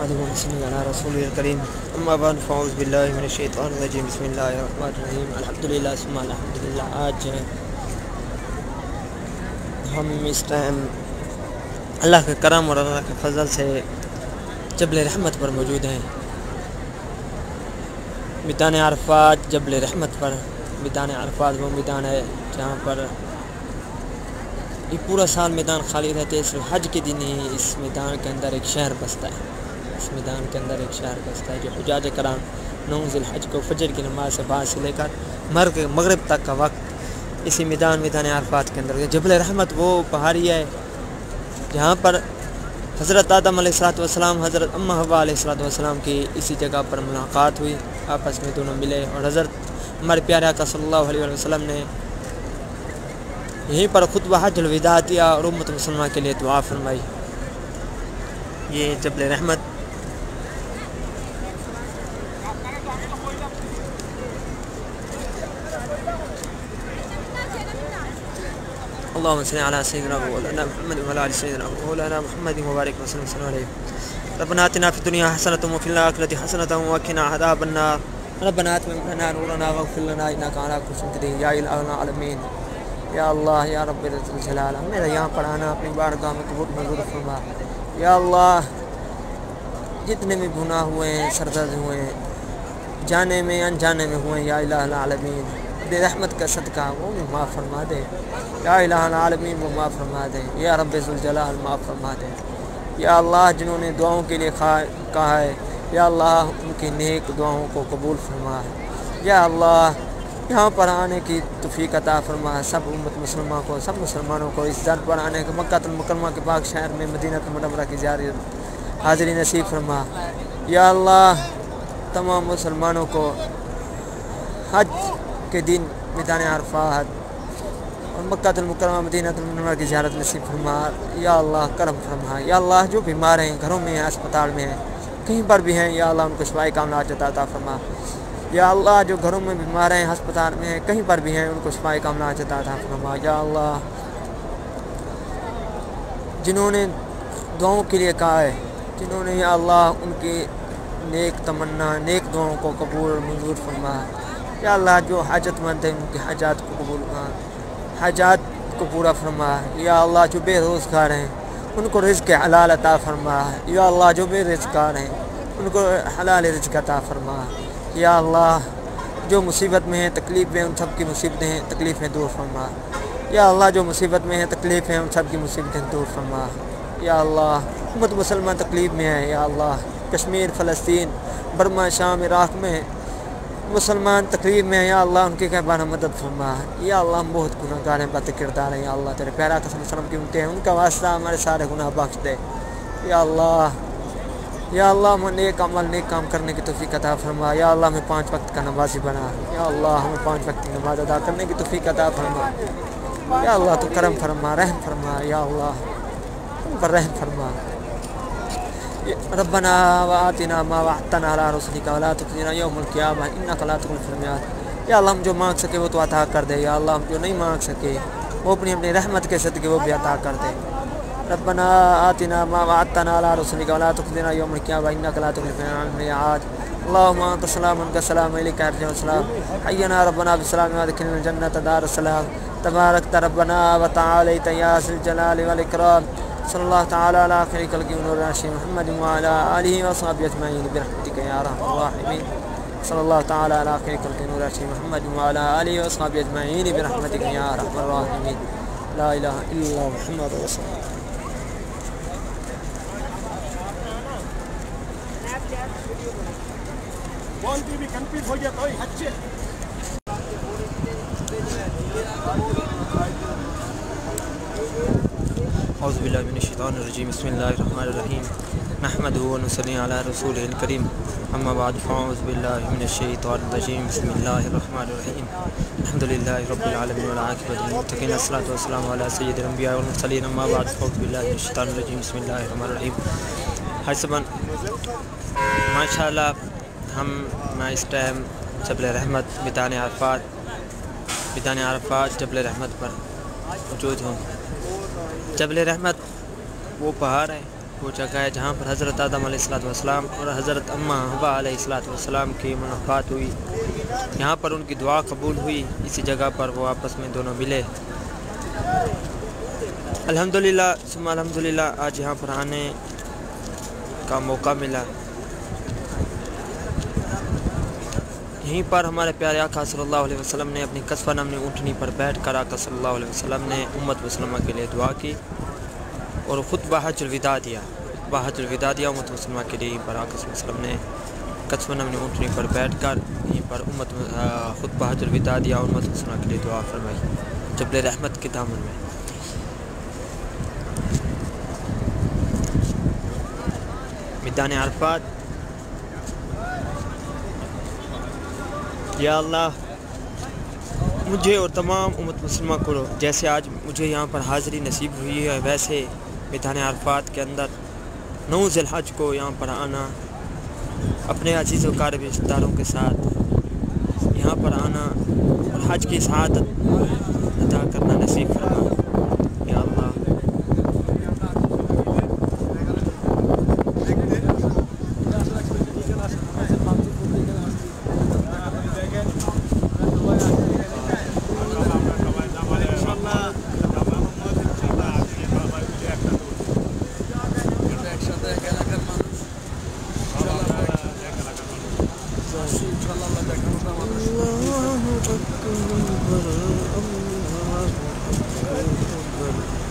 نحمده ونصلي على رسوله الكريم اما بعد فاعوذ باللہ من الشیطان الرجیم بسم اللہ الرحمن الرحیم الحمدللہ ثم الحمدللہ۔ آج ہم اس ٹائم اللہ کے کرم اور اللہ کے فضل سے جبل رحمت پر موجود ہیں، میدان عرفات جبل رحمت پر۔ میدان عرفات وہ میدان ہے جہاں پر یہ پورا سال میدان خالی رہتے، صرف حج کے دن ہی اس میدان کے اندر ایک شہر بستا ہے۔ اس میدان کے اندر ایک شہر بستا ہے جو حجاج کرام 9 ذی الحج کو فجر کی نماز سے بعد سے لے کر مغرب تک کا وقت اسی میدان عرفات کے اندر۔ جبل رحمت وہ پہاڑی ہے جہاں پر حضرت آدم علیہ السلام حضرت اماں حوا علیہ السلام کی اسی جگہ پر ملاقات ہوئی، آپس میں دونوں ملے، اور حضرت ہمارے پیارے آقا صلی اللہ علیہ وسلم نے یہیں پر خطبہ حج الوداع دیا اور امت مسلمہ کے لیے دعا فرمائی۔ یہ جبل رحمت اللهم صل على سيدنا مولانا محمد وعلى ال سيدنا مولانا محمد وبارك وسلم عليه۔ ربنا آتنا في الدنيا حسنة وفي الآخرة حسنة وقنا عذاب النار۔ ربنا اتمم لنا نورنا واغفر لنا انك على كل شيء قدير يا الہ العالمین۔ یا اللہ یا رب الجلال، میرا یہاں پر آنا اپنی بارگاہ میں قبول منظور فرما۔ یا اللہ جتنے بھی گناہ ہوئے ہیں، سردرد ہوئے ہیں، جانے میں انجانے میں ہوئے ہیں، یا الہ العالمین بے رحمت کا صدقہ وہ بھی معاف فرما دے۔ یا الہ العالمین وہ معاف فرما دے۔ یا رب ذوالجلال معاف فرما دے۔ یا اللہ جنہوں نے دعاؤں کے لیے کہا ہے، یا اللہ ان کی نیک دعاؤں کو قبول فرما۔ یا اللہ یہاں پر آنے کی توفیق عطا فرما، سب امت مسلمہ کو، سب مسلمانوں کو اس در پر آنے کے مکہ المکرمہ کے پاک شہر میں مدینہ المنورہ کی زیارت حاضری نصیب فرما۔ یا اللہ تمام مسلمانوں کو حج کے دن میدان عرفات اور مکہ المکرمہ مدینہ المنورہ کی زیارت نصیب فرما۔ یا اللہ کرم فرما۔ یا اللہ جو بیمار ہیں، گھروں میں ہیں، اسپتال میں ہیں، کہیں پر بھی ہیں، یا اللہ ان کو شفائے کاملات عطا فرما۔ یا اللہ جو گھروں میں بیمار ہیں، ہسپتال میں ہیں، کہیں پر بھی ہیں، ان کو شفائے کاملات عطا فرما۔ یا اللہ جنہوں نے دعاؤں کے لیے کہا ہے، جنہوں نے یا اللہ ان کی نیک تمنا، نیک دعاؤں کو قبول اور منظور فرما۔ یا اللہ جو حاجت مند ہیں ان کی حاجات کو قبول فرما، حاجات کو پورا فرما۔ یا اللہ جو بے روزگار ہیں ان کو رزق حلال عطا فرما۔ یا اللہ جو بے روزگار ہیں ان کو حلال رزق عطا فرما۔ یا اللہ جو مصیبت میں ہیں، تکلیف میں ہیں، ان سب کی مصیبتیں ہیں، تکلیفیں دور فرما۔ یا اللہ جو مصیبت میں ہیں، تکلیف ہیں، ان سب کی مصیبتیں دور فرما۔ یا اللہ امت مسلمہ تکلیف میں ہے، یا اللہ کشمیر، فلسطین، برما، شام، عراق میں مسلمان تکلیف میں ہیں، یا اللہ ان کی کہبانہ مدد فرما۔ یا اللہ ہم بہت گناہ گار ہیں، بد کردار ہیں، یا اللہ تیرے پیارے آقا صلی اللہ علیہ وسلم کی امتیں ہیں، ان کا واسطہ ہمارے سارے گناہ بخش دے۔ یا اللہ ہمیں نیک عمل، نیک کام کرنے کی توفیق عطا فرما۔ یا اللہ ہمیں 5 وقت کا نمازی بنا۔ یا اللہ ہمیں 5 وقت کی نماز ادا کرنے کی توفیق عطا فرما۔ یا اللہ تو کرم فرما، رحم فرما۔ یا اللہ ہم پر رحم فرما۔ ربنا وآتنا ما وعدتنا على رسلك ولا تخزنا يوم القيامة انك لا تخلف الميعاد۔ یا اللہ ہم جو مانگ سکے وہ تو عطا کر دے، یا اللہ ہم جو نہیں مانگ سکے وہ اپنی رحمت کے صدقے وہ بھی عطا کر دے۔ ربنا آتنا ما وعدتنا على رسلك ولا تخزنا يوم القيامة انك لا تخلف الميعاد۔ اللهم انت السلام ومنك السلام اليك يرجع السلام، حينا ربنا بالسلام وادخلنا الجنة دار السلام، تباركت ربنا وتعاليت يا ذا الجلال والإكرام۔ صلی اللہ تعالی علی خیر خلق نور راشد محمد وعلی آلہ وصحبہ اجمعین برحمتک یا ارحم الراحمین۔ صلی اللہ تعالی علی خیر خلق نور راشد محمد وعلی آلہ وصحبہ اجمعین برحمتک یا ارحم الراحمین۔ لا الہ الا اللہ محمد رسول اللہ۔ اعوذ باللہ من الشیطان الرجیم بسم اللہ الرحمن الرحیم نحمدہ ونصلی علی رسولہ الکریم اما بعد فاعوذ باللہ من الشیطان الرجیم بسم اللہ الرحمن الرحیم الحمدللہ رب العالمین والعاقبۃ للمتقین والصلاۃ والسلام علی سید الانبیاء والمرسلین اما بعد فاعوذ باللہ من الشیطان الرجیم بسم اللہ الرحمن الرحیم۔ حسباً ماشاءاللہ میں اس ٹائم جبل رحمت میدان عرفات جبل رحمت پر موجود ہوں۔ جبل رحمت وہ پہاڑ ہے، وہ جگہ ہے جہاں پر حضرت آدم علیہ السلام اور حضرت اماں حوا علیہ السلام کی ملاقات ہوئی. یہاں پر ان کی دعا قبول ہوئی. اسی جگہ پر وہ آپس میں دونوں ملے. الحمدللہ ثم الحمدللہ آج یہاں پر آنے کا موقع ملا. یہیں پر ہمارے پیارے آقا صلی اللہ علیہ وسلم نے اپنی قصبہ نامی اونٹنی پر بیٹھ کر آقا صلی اللہ علیہ وسلم نے امت مسلمہ کے لیے دعا کی اور خطبہ حج الوداع دیا. حج الوداع دیا امت مسلمہ کے لیے. یہیں پر آقا صلی اللہ علیہ وسلم نے قصبہ نامی اونٹنی پر بیٹھ کر یہیں پر خطبہ حج الوداع دیا اور امت مسلمہ کے لیے دعا فرمائی جبل رحمت کے دامن میں. میدان عرفات. یا اللہ مجھے اور تمام امت مسلمہ کو جیسے آج مجھے یہاں پر حاضری نصیب ہوئی ہے ویسے میدان عرفات کے اندر 9 ذی الحج کو یہاں پر آنا, اپنے عزیز و اقارب رشتہ داروں کے ساتھ یہاں پر آنا اور حج کی سعادت عطا کرنا نصیب فرما. یا اللہ اللہ اکبر اللہ اکبر.